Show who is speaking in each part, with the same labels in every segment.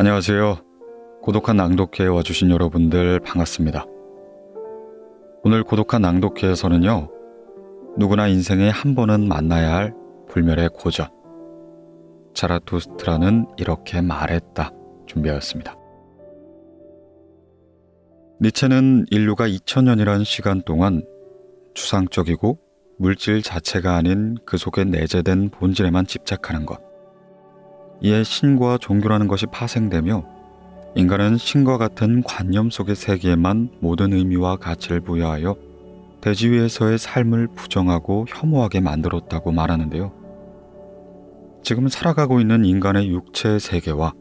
Speaker 1: 안녕하세요. 고독한 낭독회에 와주신 여러분들 반갑습니다. 오늘 고독한 낭독회에서는요, 누구나 인생에 한 번은 만나야 할 불멸의 고전, 자라투스트라는 이렇게 말했다 준비하였습니다. 니체는 인류가 2000년이란 시간 동안 추상적이고 물질 자체가 아닌 그 속에 내재된 본질에만 집착하는 것, 이에 신과 종교라는 것이 파생되며 인간은 신과 같은 관념 속의 세계에만 모든 의미와 가치를 부여하여 대지 위에서의 삶을 부정하고 혐오하게 만들었다고 말하는데요. 지금 살아가고 있는 인간의 육체의 세계와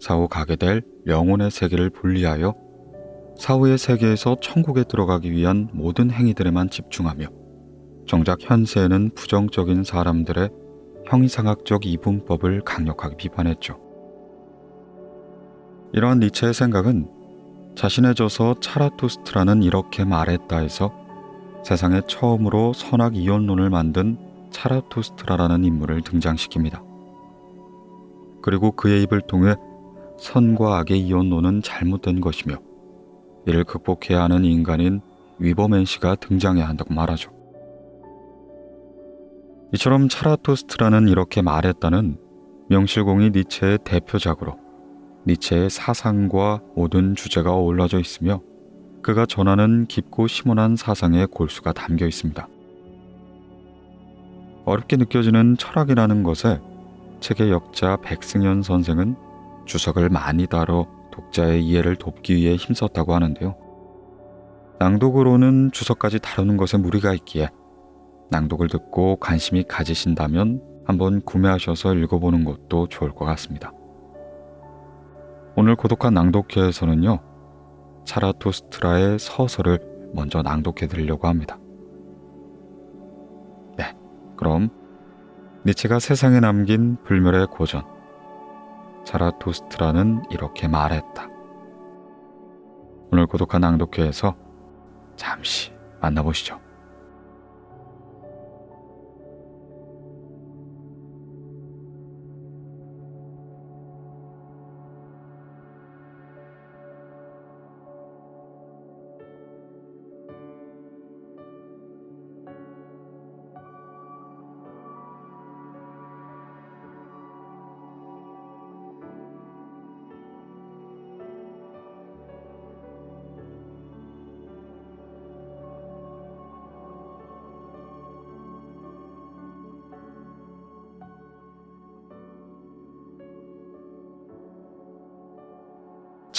Speaker 1: 사후 가게 될 영혼의 세계를 분리하여 사후의 세계에서 천국에 들어가기 위한 모든 행위들에만 집중하며 정작 현세에는 부정적인 사람들의 형이상학적 이분법을 강력하게 비판했죠. 이러한 니체의 생각은 자신의 저서 차라투스트라는 이렇게 말했다에서 세상에 처음으로 선악 이혼론을 만든 차라투스트라라는 인물을 등장시킵니다. 그리고 그의 입을 통해 선과 악의 이혼론은 잘못된 것이며 이를 극복해야 하는 인간인 위버맨시가 등장해야 한다고 말하죠. 이처럼 차라투스트라는 이렇게 말했다는 명실공히 니체의 대표작으로 니체의 사상과 모든 주제가 어우러져 있으며 그가 전하는 깊고 심오한 사상의 골수가 담겨 있습니다. 어렵게 느껴지는 철학이라는 것에 책의 역자 백승현 선생은 주석을 많이 다뤄 독자의 이해를 돕기 위해 힘썼다고 하는데요. 낭독으로는 주석까지 다루는 것에 무리가 있기에 낭독을 듣고 관심이 가지신다면 한번 구매하셔서 읽어보는 것도 좋을 것 같습니다. 오늘 고독한 낭독회에서는요, 차라투스트라의 서설을 먼저 낭독해 드리려고 합니다. 네, 그럼 니체가 세상에 남긴 불멸의 고전, 차라투스트라는 이렇게 말했다. 오늘 고독한 낭독회에서 잠시 만나보시죠.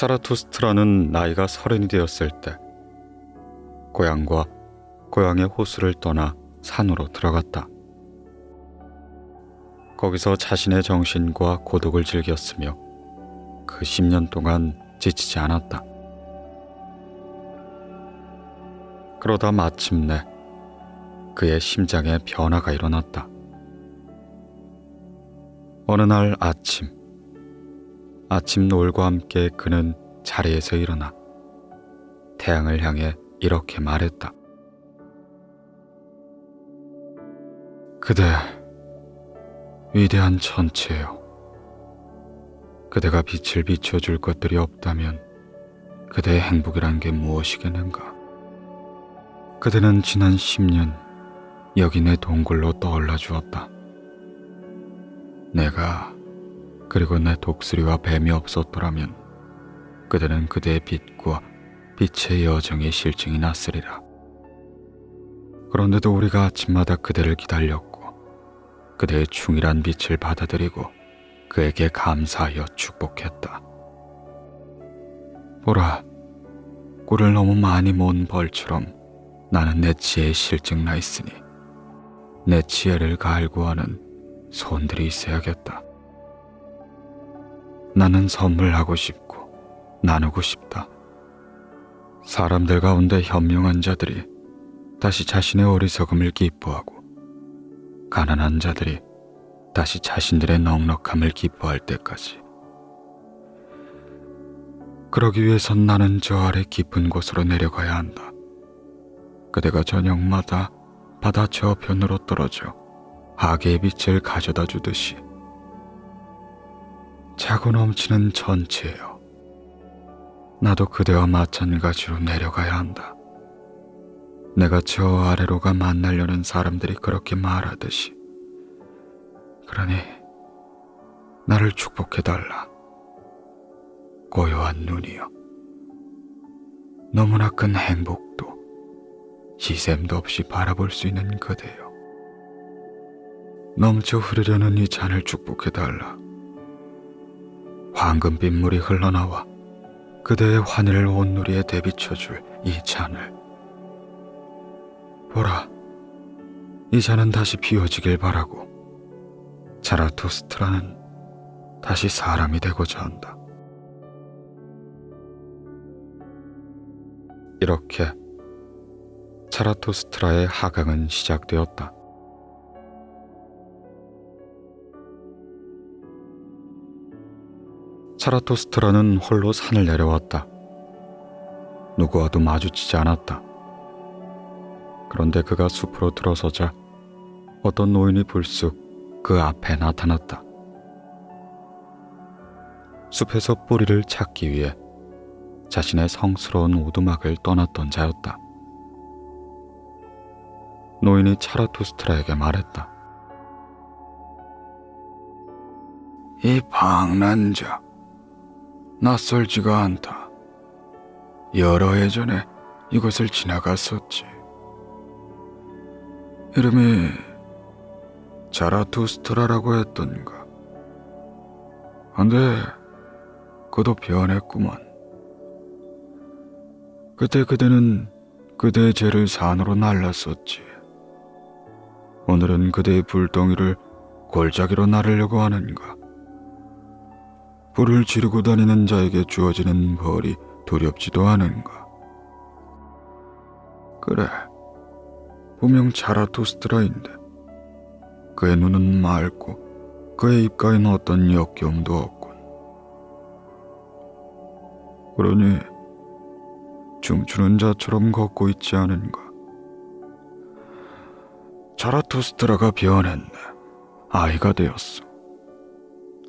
Speaker 1: 차라투스트라는 나이가 30이 되었을 때 고향과 고향의 호수를 떠나 산으로 들어갔다. 거기서 자신의 정신과 고독을 즐겼으며 그 10년 동안 지치지 않았다. 그러다 마침내 그의 심장에 변화가 일어났다. 어느 날 아침 노을과 함께 그는 자리에서 일어나 태양을 향해 이렇게 말했다. 그대, 위대한 천체요. 그대가 빛을 비춰줄 것들이 없다면 그대의 행복이란 게 무엇이겠는가? 그대는 지난 10년 여기 내 동굴로 떠올라 주었다. 내가 그리고 내 독수리와 뱀이 없었더라면 그대는 그대의 빛과 빛의 여정의 실증이 났으리라. 그런데도 우리가 아침마다 그대를 기다렸고 그대의 충실한 빛을 받아들이고 그에게 감사하여 축복했다. 보라, 꿀을 너무 많이 모은 벌처럼 나는 내 지혜에 실증나 있으니 내 지혜를 갈구하는 손들이 있어야겠다. 나는 선물하고 싶고 나누고 싶다. 사람들 가운데 현명한 자들이 다시 자신의 어리석음을 기뻐하고 가난한 자들이 다시 자신들의 넉넉함을 기뻐할 때까지. 그러기 위해선 나는 저 아래 깊은 곳으로 내려가야 한다. 그대가 저녁마다 바다 저편으로 떨어져 하계의 빛을 가져다 주듯이. 차고 넘치는 전체요. 나도 그대와 마찬가지로 내려가야 한다. 내가 저 아래로가 만나려는 사람들이 그렇게 말하듯이. 그러니 나를 축복해달라. 고요한 눈이여. 너무나 큰 행복도 시샘도 없이 바라볼 수 있는 그대여. 넘쳐 흐르려는 이 잔을 축복해달라. 황금빛 물이 흘러나와 그대의 환희를 온누리에 대비쳐줄 이 잔을. 보라, 이 잔은 다시 비워지길 바라고 자라투스트라는 다시 사람이 되고자 한다. 이렇게 자라투스트라의 하강은 시작되었다. 자라투스트라는 홀로 산을 내려왔다. 누구와도 마주치지 않았다. 그런데 그가 숲으로 들어서자 어떤 노인이 불쑥 그 앞에 나타났다. 숲에서 뿌리를 찾기 위해 자신의 성스러운 오두막을 떠났던 자였다. 노인이 자라투스트라에게 말했다. 이 방난 자, 낯설지가 않다. 여러 해 전에 이곳을 지나갔었지. 이름이 자라투스트라라고 했던가. 근데 그도 변했구만. 그때 그대는 그대의 죄를 산으로 날랐었지. 오늘은 그대의 불덩이를 골짜기로 나르려고 하는가. 불을 지르고 다니는 자에게 주어지는 벌이 두렵지도 않은가. 그래, 분명 자라투스트라인데 그의 눈은 맑고 그의 입가에는 어떤 역경도 없군. 그러니 춤추는 자처럼 걷고 있지 않은가. 자라투스트라가 변했네. 아이가 되었어.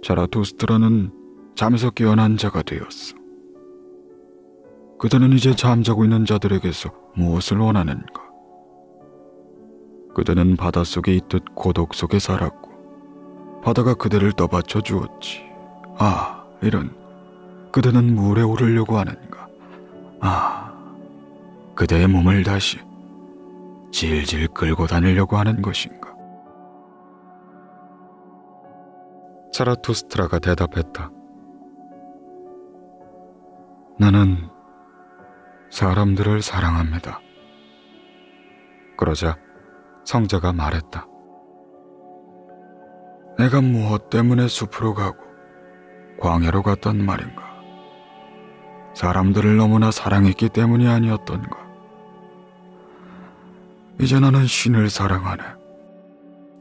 Speaker 1: 자라투스트라는 잠에서 깨어난 자가 되었어. 그대는 이제 잠자고 있는 자들에게서 무엇을 원하는가? 그대는 바닷속에 있듯 고독 속에 살았고 바다가 그대를 떠받쳐 주었지. 아, 이런. 그대는 물에 오르려고 하는가? 아, 그대의 몸을 다시 질질 끌고 다니려고 하는 것인가? 자라투스트라가 대답했다. 나는 사람들을 사랑합니다. 그러자 성자가 말했다. 내가 무엇 때문에 숲으로 가고 광야로 갔단 말인가? 사람들을 너무나 사랑했기 때문이 아니었던가? 이제 나는 신을 사랑하네.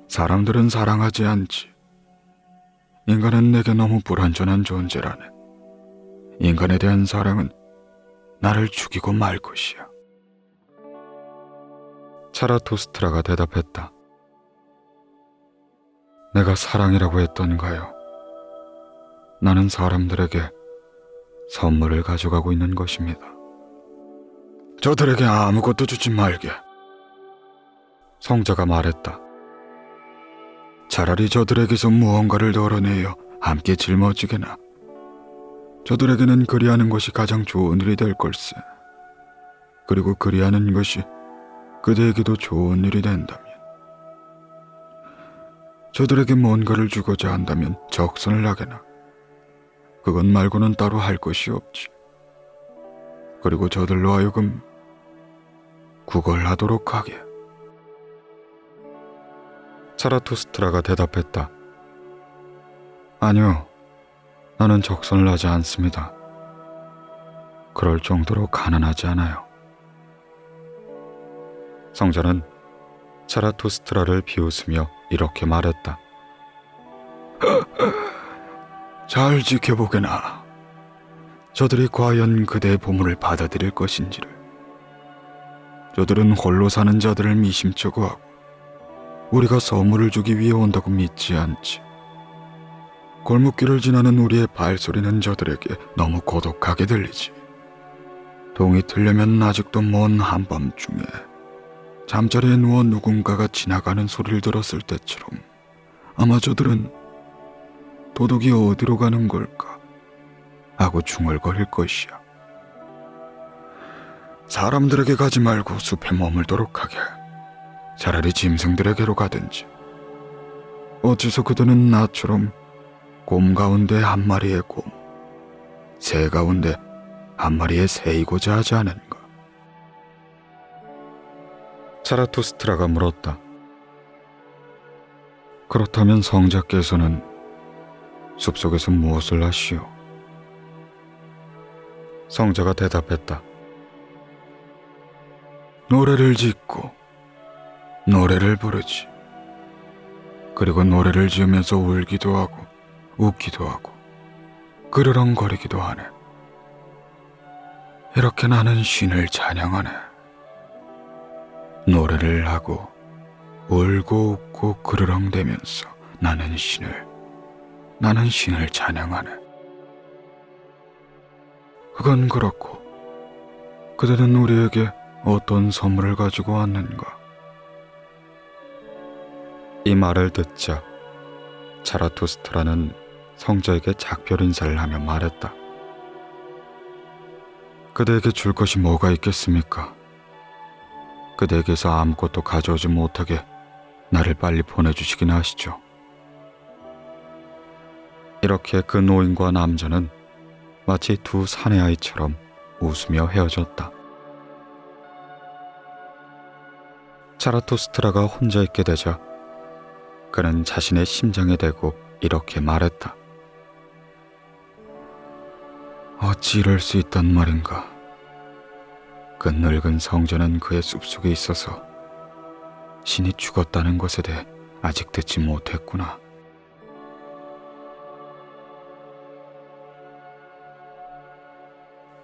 Speaker 1: 사람들은 사랑하지 않지. 인간은 내게 너무 불완전한 존재라네. 인간에 대한 사랑은 나를 죽이고 말 것이야. 자라투스트라가 대답했다. 내가 사랑이라고 했던가요? 나는 사람들에게 선물을 가져가고 있는 것입니다. 저들에게 아무것도 주지 말게. 성자가 말했다. 차라리 저들에게서 무언가를 덜어내어 함께 짊어지게나. 저들에게는 그리하는 것이 가장 좋은 일이 될 걸세. 그리고 그리하는 것이 그대에게도 좋은 일이 된다면. 저들에게 뭔가를 주고자 한다면 적선을 하게나. 그것 말고는 따로 할 것이 없지. 그리고 저들로 하여금 구걸하도록 하게. 자라투스트라가 대답했다. 아니요, 나는 적선을 하지 않습니다. 그럴 정도로 가난하지 않아요. 성자는 자라투스트라를 비웃으며 이렇게 말했다. 잘 지켜보게나. 저들이 과연 그대의 보물을 받아들일 것인지를. 저들은 홀로 사는 자들을 미심쩍어하고 우리가 선물을 주기 위해 온다고 믿지 않지. 골목길을 지나는 우리의 발소리는 저들에게 너무 고독하게 들리지. 동이 틀려면 아직도 먼 한밤중에 잠자리에 누워 누군가가 지나가는 소리를 들었을 때처럼 아마 저들은 도둑이 어디로 가는 걸까 하고 중얼거릴 것이야. 사람들에게 가지 말고 숲에 머물도록 하게. 차라리 짐승들에게로 가든지. 어째서 그들은 나처럼 곰 가운데 한 마리의 곰, 새 가운데 한 마리의 새이고자 하지 않은가? 자라투스트라가 물었다. 그렇다면 성자께서는 숲속에서 무엇을 하시오? 성자가 대답했다. 노래를 짓고 노래를 부르지. 그리고 노래를 지으면서 울기도 하고 웃기도 하고 그르렁거리기도 하네. 이렇게 나는 신을 찬양하네. 노래를 하고 울고 웃고 그르렁대면서 나는 신을 찬양하네. 그건 그렇고 그들은 우리에게 어떤 선물을 가지고 왔는가? 이 말을 듣자 자라투스트라는 성자에게 작별 인사를 하며 말했다. 그대에게 줄 것이 뭐가 있겠습니까? 그대에게서 아무것도 가져오지 못하게 나를 빨리 보내주시기나 하시죠. 이렇게 그 노인과 남자는 마치 두 사내아이처럼 웃으며 헤어졌다. 자라투스트라가 혼자 있게 되자 그는 자신의 심장에 대고 이렇게 말했다. 어찌 이럴 수 있단 말인가. 그 늙은 성자는 그의 숲속에 있어서 신이 죽었다는 것에 대해 아직 듣지 못했구나.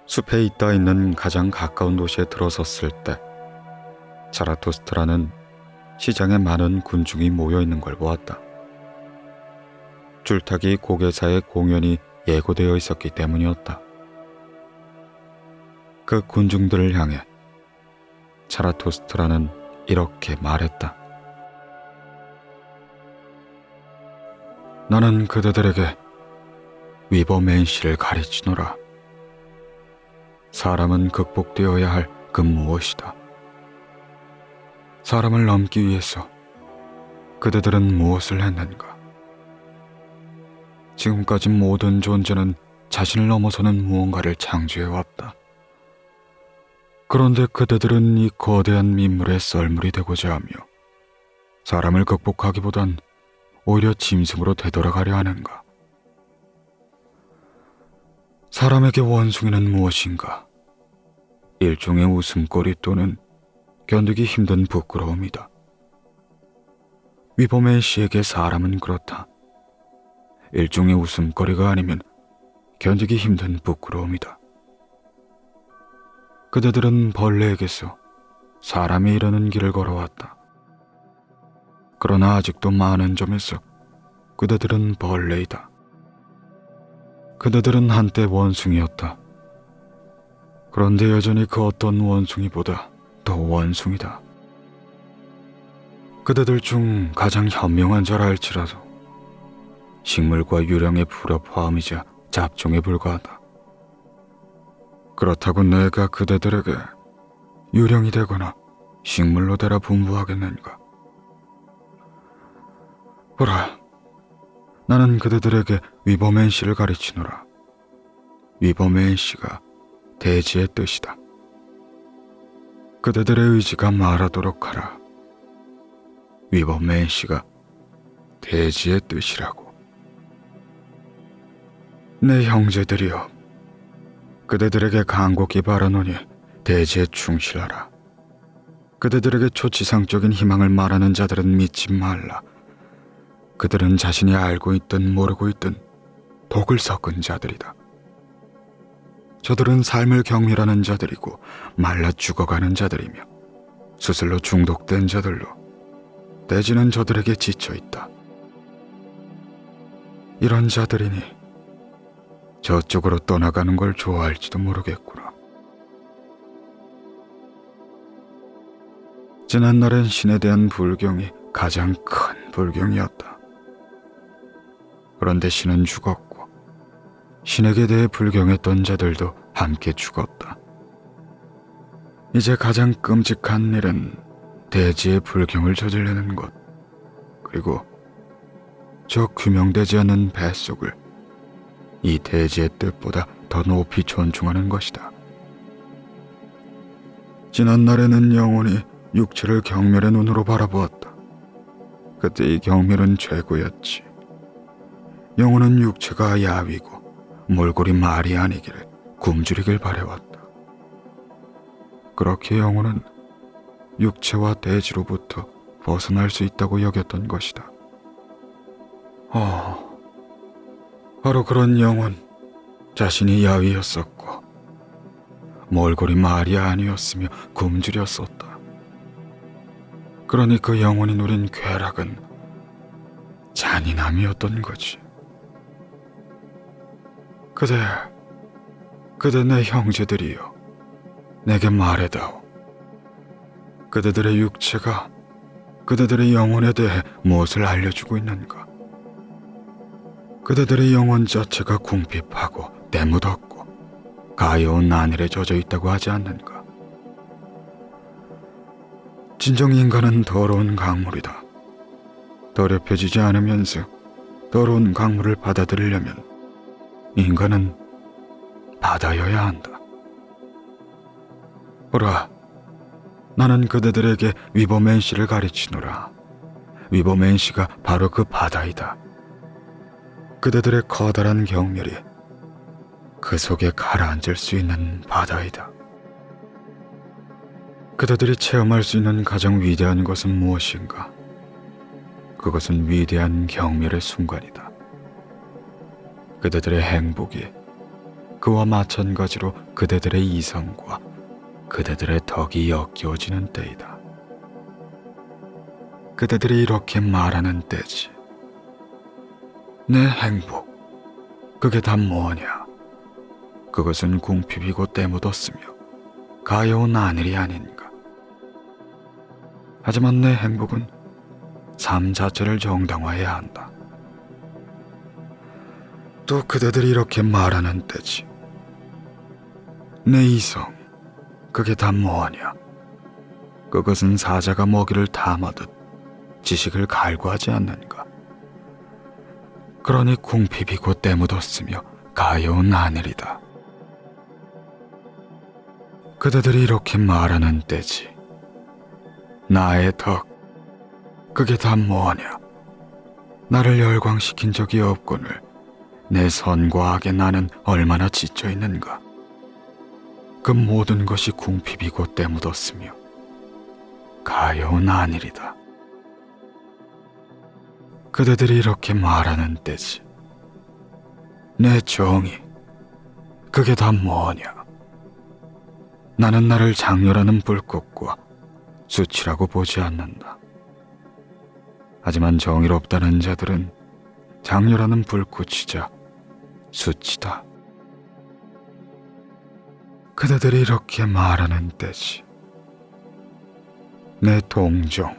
Speaker 1: 숲에 있다 있는 가장 가까운 도시에 들어섰을 때 자라투스트라는 시장에 많은 군중이 모여있는 걸 보았다. 줄타기 고개사의 공연이 예고되어 있었기 때문이었다. 그 군중들을 향해 자라투스트라는 이렇게 말했다. 나는 그대들에게 위버맨시를 가르치노라. 사람은 극복되어야 할 그 무엇이다. 사람을 넘기 위해서 그대들은 무엇을 했는가? 지금까지 모든 존재는 자신을 넘어서는 무언가를 창조해왔다. 그런데 그대들은 이 거대한 민물의 썰물이 되고자 하며 사람을 극복하기보단 오히려 짐승으로 되돌아가려 하는가? 사람에게 원숭이는 무엇인가? 일종의 웃음거리 또는 견디기 힘든 부끄러움이다. 위버맨 씨에게 사람은 그렇다. 일종의 웃음거리가 아니면 견디기 힘든 부끄러움이다. 그대들은 벌레에게서 사람이 이르는 길을 걸어왔다. 그러나 아직도 많은 점에서 그대들은 벌레이다. 그대들은 한때 원숭이였다. 그런데 여전히 그 어떤 원숭이보다 더 원숭이다. 그대들 중 가장 현명한 자라 할지라도 식물과 유령의 불협화음이자 잡종에 불과하다. 그렇다고 내가 그대들에게 유령이 되거나 식물로 되라 분부하겠는가? 보라, 나는 그대들에게 위버맨 씨를 가르치노라. 위버맨 씨가 대지의 뜻이다. 그대들의 의지가 말하도록 하라. 위버맨 씨가 대지의 뜻이라고. 내 형제들이여, 그대들에게 간곡히 바라노니 대지에 충실하라. 그대들에게 초지상적인 희망을 말하는 자들은 믿지 말라. 그들은 자신이 알고 있든 모르고 있든 독을 섞은 자들이다. 저들은 삶을 경멸하는 자들이고 말라 죽어가는 자들이며 수술로 중독된 자들로 대지는 저들에게 지쳐있다. 이런 자들이니 저쪽으로 떠나가는 걸 좋아할지도 모르겠구나. 지난날엔 신에 대한 불경이 가장 큰 불경이었다. 그런데 신은 죽었고 신에게 대해 불경했던 자들도 함께 죽었다. 이제 가장 끔찍한 일은 대지의 불경을 저지르는 것, 그리고 저 규명되지 않는 뱃속을 이 대지의 뜻보다 더 높이 존중하는 것이다. 지난날에는 영혼이 육체를 경멸의 눈으로 바라보았다. 그때 이 경멸은 최고였지. 영혼은 육체가 야위고 몰골이 말이 아니기를 굶주리길 바래왔다. 그렇게 영혼은 육체와 대지로부터 벗어날 수 있다고 여겼던 것이다. 바로 그런 영혼, 자신이 야위였었고 몰골이 말이 아니었으며 굶주렸었다. 그러니 그 영혼이 누린 쾌락은 잔인함이었던 거지. 그대 내 형제들이여, 내게 말해다오. 그대들의 육체가 그대들의 영혼에 대해 무엇을 알려주고 있는가? 그대들의 영혼 자체가 궁핍하고 때묻었고 가여운 나늘에 젖어 있다고 하지 않는가? 진정 인간은 더러운 강물이다. 더럽혀지지 않으면서 더러운 강물을 받아들이려면 인간은 바다여야 한다. 보라, 나는 그대들에게 위버맨시를 가르치노라. 위버맨시가 바로 그 바다이다. 그대들의 커다란 경멸이 그 속에 가라앉을 수 있는 바다이다. 그대들이 체험할 수 있는 가장 위대한 것은 무엇인가? 그것은 위대한 경멸의 순간이다. 그대들의 행복이 그와 마찬가지로 그대들의 이성과 그대들의 덕이 엮여지는 때이다. 그대들이 이렇게 말하는 때지. 내 행복, 그게 다 뭐냐? 그것은 궁핍이고 때묻었으며 가여운 하늘이 아닌가? 하지만 내 행복은 삶 자체를 정당화해야 한다. 또 그대들이 이렇게 말하는 때지. 내 이성, 그게 다 뭐하냐? 그것은 사자가 먹이를 탐하듯 지식을 갈구하지 않는가? 그러니 궁핍이고 때묻었으며 가여운 하늘이다. 그대들이 이렇게 말하는 때지. 나의 덕, 그게 다 뭐하냐? 나를 열광시킨 적이 없거늘 내 선과 악에 나는 얼마나 지쳐 있는가? 그 모든 것이 궁핍이고 때묻었으며 가여운 하늘이다. 그대들이 이렇게 말하는 때지. 내 정의, 그게 다 뭐냐? 나는 나를 장렬하는 불꽃과 수치라고 보지 않는다. 하지만 정의롭다는 자들은 장렬하는 불꽃이자 수치다. 그대들이 이렇게 말하는 때지. 내 동정,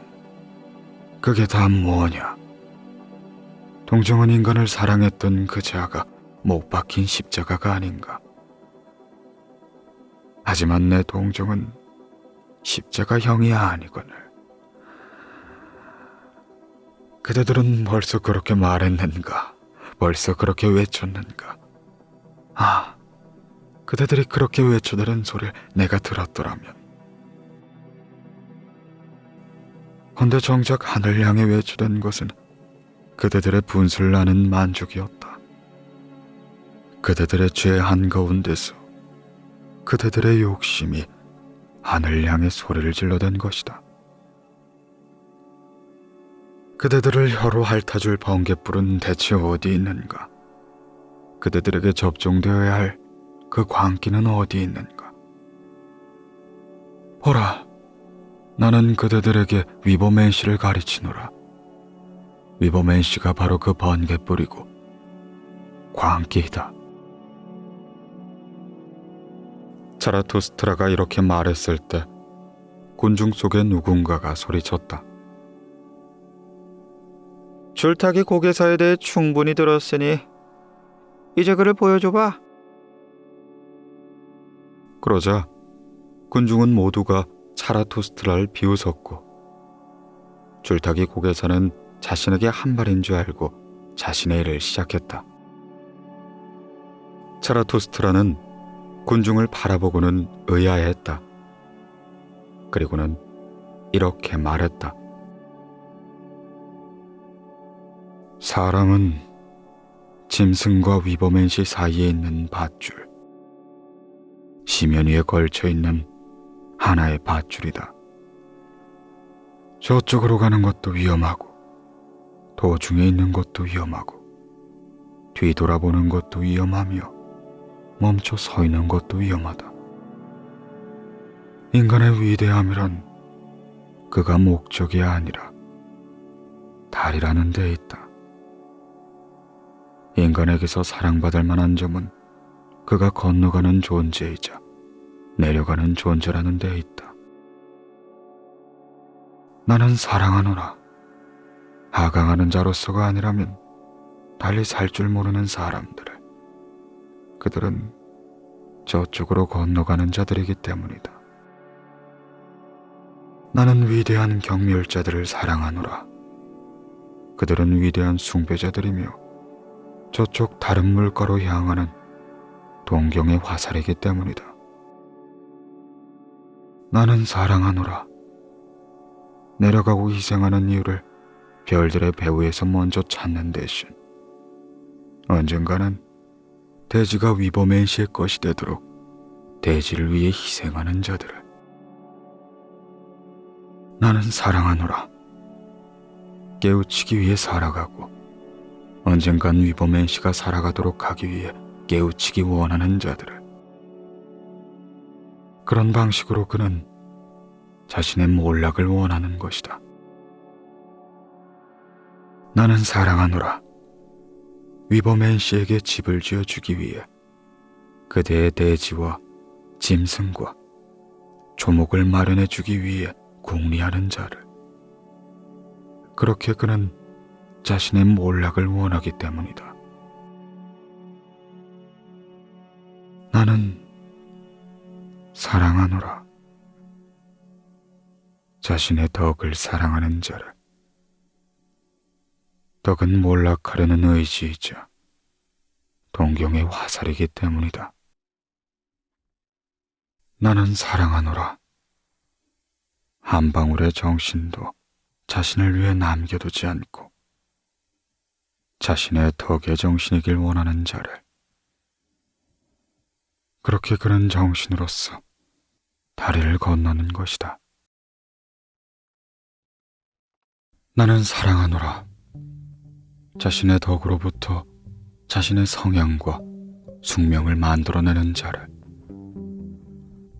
Speaker 1: 그게 다 뭐냐? 동정은 인간을 사랑했던 그 자가 못 박힌 십자가가 아닌가? 하지만 내 동정은 십자가형이 아니거늘. 그대들은 벌써 그렇게 말했는가? 벌써 그렇게 외쳤는가? 그대들이 그렇게 외쳐대는 소리를 내가 들었더라면. 헌데 정작 하늘 향해 외쳐댄 것은 그대들의 분수를 나는 만족이었다. 그대들의 죄 한가운데서 그대들의 욕심이 하늘 향해 소리를 질러댄 것이다. 그대들을 혀로 핥아줄 번갯불은 대체 어디 있는가? 그대들에게 접종되어야 할 그 광기는 어디 있는가? 보라, 나는 그대들에게 위버맨시를 가르치노라. 위버맨시가 바로 그 번갯불이고 광기이다. 자라투스트라가 이렇게 말했을 때 군중 속에 누군가가 소리쳤다.
Speaker 2: 줄타기 고개사에 대해 충분히 들었으니 이제 그를 보여줘봐.
Speaker 1: 그러자 군중은 모두가 자라투스트라를 비웃었고 줄타기 고개사는 자신에게 한 말인 줄 알고 자신의 일을 시작했다. 자라투스트라는 군중을 바라보고는 의아해했다. 그리고는 이렇게 말했다. 사람은 짐승과 위버맨시 사이에 있는 밧줄, 심연 위에 걸쳐있는 하나의 밧줄이다. 저쪽으로 가는 것도 위험하고 도중에 있는 것도 위험하고 뒤돌아보는 것도 위험하며 멈춰 서 있는 것도 위험하다. 인간의 위대함이란 그가 목적이 아니라 달이라는 데 있다. 인간에게서 사랑받을 만한 점은 그가 건너가는 존재이자 내려가는 존재라는 데 있다. 나는 사랑하노라. 하강하는 자로서가 아니라면 달리 살 줄 모르는 사람들을, 그들은 저쪽으로 건너가는 자들이기 때문이다. 나는 위대한 경멸자들을 사랑하노라. 그들은 위대한 숭배자들이며 저쪽 다른 물가로 향하는 동경의 화살이기 때문이다. 나는 사랑하노라. 내려가고 희생하는 이유를 별들의 배후에서 먼저 찾는 대신 언젠가는 대지가 위버맨시의 것이 되도록 대지를 위해 희생하는 자들을. 나는 사랑하노라. 깨우치기 위해 살아가고 언젠간 위버맨시가 살아가도록 하기 위해 깨우치기 원하는 자들을. 그런 방식으로 그는 자신의 몰락을 원하는 것이다. 나는 사랑하노라. 위버맨시에게 집을 지어주기 위해 그대의 대지와 짐승과 조목을 마련해주기 위해 궁리하는 자를. 그렇게 그는 자신의 몰락을 원하기 때문이다. 나는 사랑하노라. 자신의 덕을 사랑하는 자를. 덕은 몰락하려는 의지이자 동경의 화살이기 때문이다. 나는 사랑하노라. 한 방울의 정신도 자신을 위해 남겨두지 않고 자신의 덕의 정신이길 원하는 자를. 그렇게 그는 정신으로서 다리를 건너는 것이다. 나는 사랑하노라. 자신의 덕으로부터 자신의 성향과 숙명을 만들어내는 자를.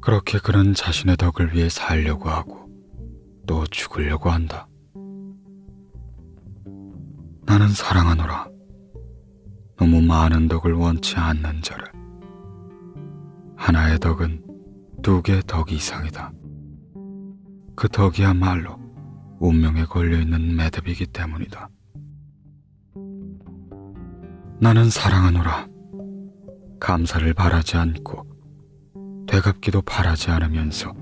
Speaker 1: 그렇게 그는 자신의 덕을 위해 살려고 하고 또 죽으려고 한다. 나는 사랑하노라. 너무 많은 덕을 원치 않는 자를. 하나의 덕은 두 개의 덕 이상이다. 그 덕이야말로 운명에 걸려있는 매듭이기 때문이다. 나는 사랑하노라. 감사를 바라지 않고 되갚기도 바라지 않으면서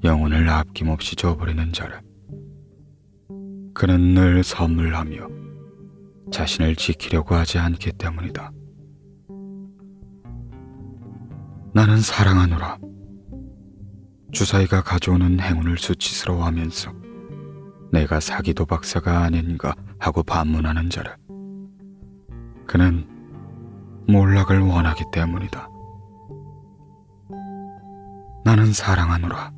Speaker 1: 영혼을 아낌없이 줘버리는 자를. 그는 늘 선물하며 자신을 지키려고 하지 않기 때문이다. 나는 사랑하노라. 주사위가 가져오는 행운을 수치스러워하면서 내가 사기 도박사가 아닌가 하고 반문하는 자를. 그는 몰락을 원하기 때문이다. 나는 사랑하노라.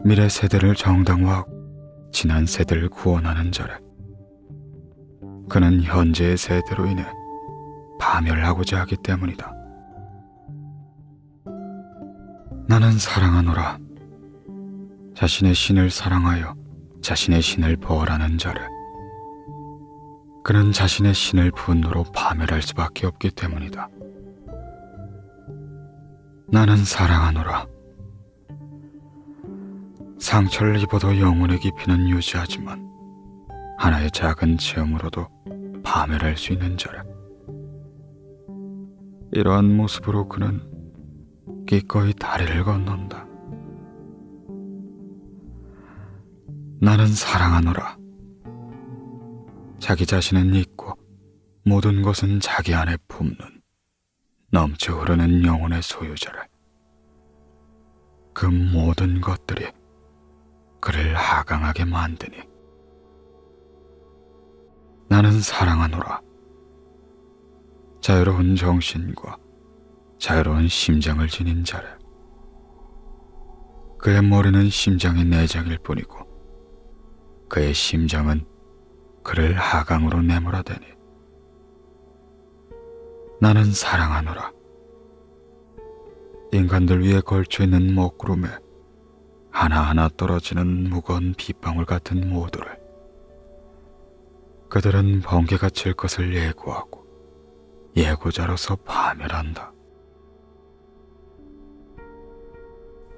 Speaker 1: 미래 세대를 정당화하고 지난 세대를 구원하는 자를. 그는 현재의 세대로 인해 파멸하고자 하기 때문이다. 나는 사랑하노라. 자신의 신을 사랑하여 자신의 신을 벌하는 자를. 그는 자신의 신을 분노로 파멸할 수밖에 없기 때문이다. 나는 사랑하노라. 상처를 입어도 영혼의 깊이는 유지하지만 하나의 작은 체험으로도 파멸할 수 있는 자라. 이러한 모습으로 그는 기꺼이 다리를 건넌다. 나는 사랑하노라. 자기 자신은 있고 모든 것은 자기 안에 품는 넘쳐 흐르는 영혼의 소유자를. 그 모든 것들이 그를 하강하게 만드니 나는 사랑하노라. 자유로운 정신과 자유로운 심장을 지닌 자를. 그의 머리는 심장의 내장일 뿐이고 그의 심장은 그를 하강으로 내몰아대니 나는 사랑하노라. 인간들 위에 걸쳐있는 먹구름에 하나하나 떨어지는 무거운 빗방울 같은 모두를 그들은 번개가 칠 것을 예고하고 예고자로서 파멸한다.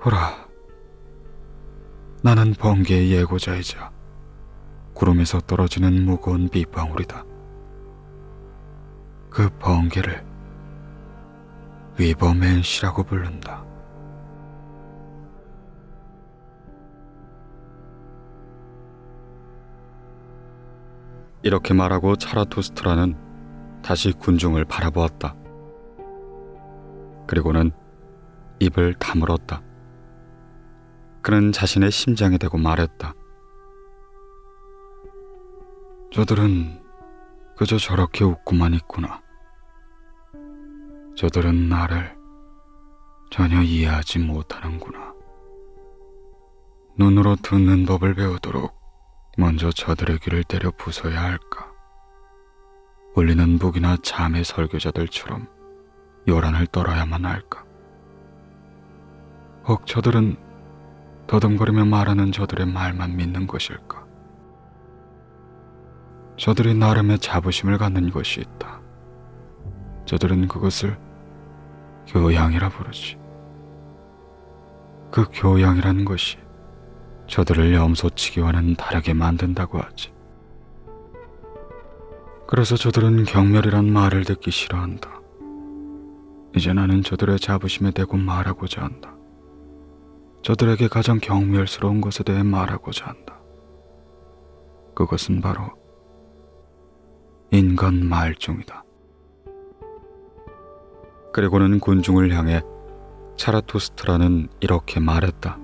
Speaker 1: 보라, 나는 번개의 예고자이자 구름에서 떨어지는 무거운 빗방울이다. 그 번개를 위버맨시라고 부른다. 이렇게 말하고 차라투스트라는 다시 군중을 바라보았다. 그리고는 입을 다물었다. 그는 자신의 심장에 대고 말했다. 저들은 그저 저렇게 웃고만 있구나. 저들은 나를 전혀 이해하지 못하는구나. 눈으로 듣는 법을 배우도록 먼저 저들의 귀를 때려 부숴야 할까? 울리는 북이나 잠의 설교자들처럼 요란을 떨어야만 할까? 혹 저들은 더듬거리며 말하는 저들의 말만 믿는 것일까? 저들이 나름의 자부심을 갖는 것이 있다. 저들은 그것을 교양이라 부르지. 그 교양이라는 것이 저들을 염소치기와는 다르게 만든다고 하지. 그래서 저들은 경멸이란 말을 듣기 싫어한다. 이제 나는 저들의 자부심에 대고 말하고자 한다. 저들에게 가장 경멸스러운 것에 대해 말하고자 한다. 그것은 바로 인간 말종이다. 그리고는 군중을 향해 차라투스트라는 이렇게 말했다.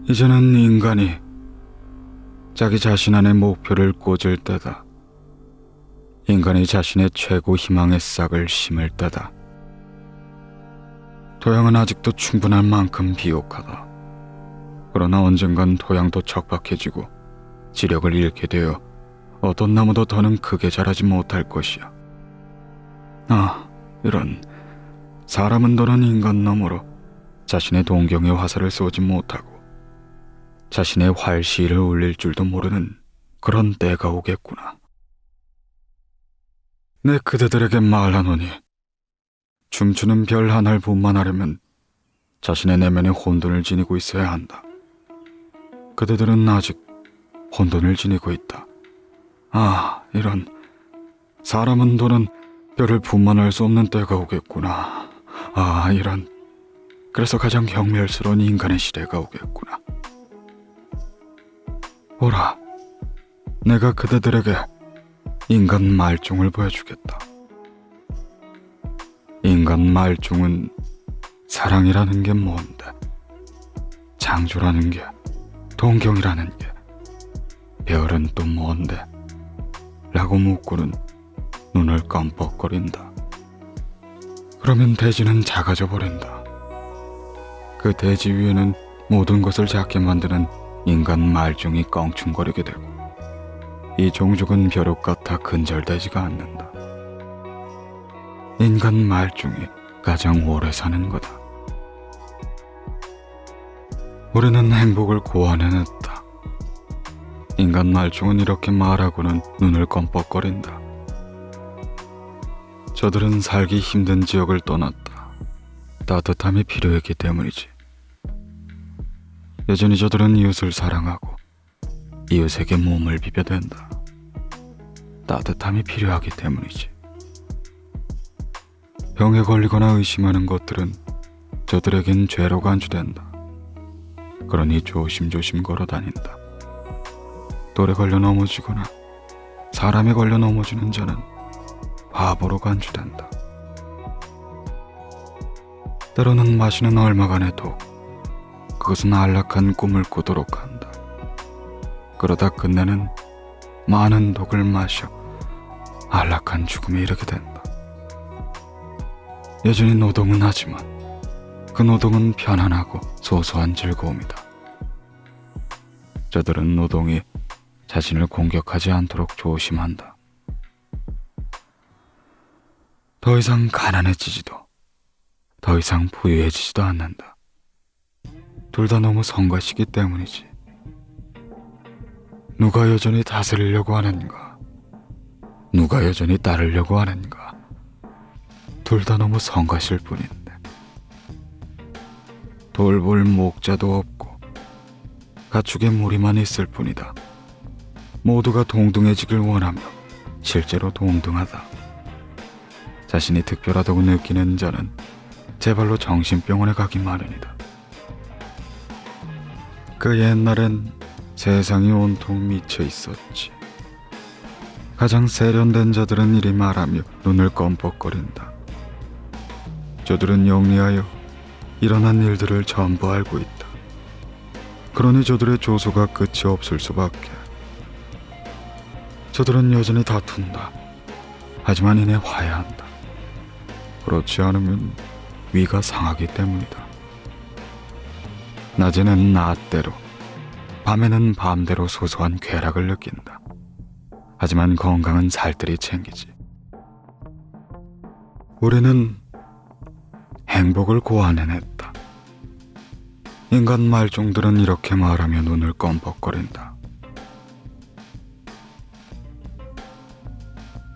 Speaker 1: 이제는 인간이 자기 자신 안의 목표를 꽂을 때다. 인간이 자신의 최고 희망의 싹을 심을 때다. 토양은 아직도 충분할 만큼 비옥하다. 그러나 언젠간 토양도 척박해지고 지력을 잃게 되어 어떤 나무도 더는 크게 자라지 못할 것이야. 이런 사람은 더는 인간 너머로 자신의 동경의 화살을 쏘지 못하고 자신의 활시를 울릴 줄도 모르는 그런 때가 오겠구나. 내 그대들에게 말하노니 춤추는 별 하나를 분만하려면 자신의 내면에 혼돈을 지니고 있어야 한다. 그대들은 아직 혼돈을 지니고 있다. 이런 사람은 더는 별을 분만할 수 없는 때가 오겠구나. 이런 그래서 가장 경멸스러운 인간의 시대가 오겠구나. 보라, 내가 그대들에게 인간 말종을 보여주겠다. 인간 말종은 사랑이라는 게 뭔데, 창조라는 게, 동경이라는 게, 별은 또 뭔데? 라고 묻고는 눈을 깜빡거린다. 그러면 대지는 작아져 버린다. 그 대지 위에는 모든 것을 작게 만드는 인간 말종이 껑충거리게 되고 이 종족은 벼룩 같아 근절되지가 않는다. 인간 말종이 가장 오래 사는 거다. 우리는 행복을 고안해냈다. 인간 말종은 이렇게 말하고는 눈을 껌뻑거린다. 저들은 살기 힘든 지역을 떠났다. 따뜻함이 필요했기 때문이지. 여전히 저들은 이웃을 사랑하고 이웃에게 몸을 비벼댄다. 따뜻함이 필요하기 때문이지. 병에 걸리거나 의심하는 것들은 저들에겐 죄로 간주된다. 그러니 조심조심 걸어다닌다. 돌에 걸려 넘어지거나 사람에 걸려 넘어지는 자는 바보로 간주된다. 때로는 마시는 얼마간의 독, 그것은 안락한 꿈을 꾸도록 한다. 그러다 끝내는 많은 독을 마셔 안락한 죽음에 이르게 된다. 여전히 노동은 하지만 그 노동은 편안하고 소소한 즐거움이다. 저들은 노동이 자신을 공격하지 않도록 조심한다. 더 이상 가난해지지도 더 이상 부유해지지도 않는다. 둘 다 너무 성가시기 때문이지. 누가 여전히 다스리려고 하는가? 누가 여전히 따르려고 하는가? 둘 다 너무 성가실 뿐인데. 돌볼 목자도 없고 가축의 무리만 있을 뿐이다. 모두가 동등해지길 원하며 실제로 동등하다. 자신이 특별하다고 느끼는 자는 제발로 정신병원에 가기 마련이다. 그 옛날엔 세상이 온통 미쳐 있었지. 가장 세련된 자들은 이리 말하며 눈을 껌뻑거린다. 저들은 영리하여 일어난 일들을 전부 알고 있다. 그러니 저들의 조소가 끝이 없을 수밖에. 저들은 여전히 다툰다. 하지만 이내 화해한다. 그렇지 않으면 위가 상하기 때문이다. 낮에는 낮대로, 밤에는 밤대로 소소한 쾌락을 느낀다. 하지만 건강은 살뜰히 챙기지. 우리는 행복을 고안해냈다. 인간 말종들은 이렇게 말하며 눈을 껌뻑거린다.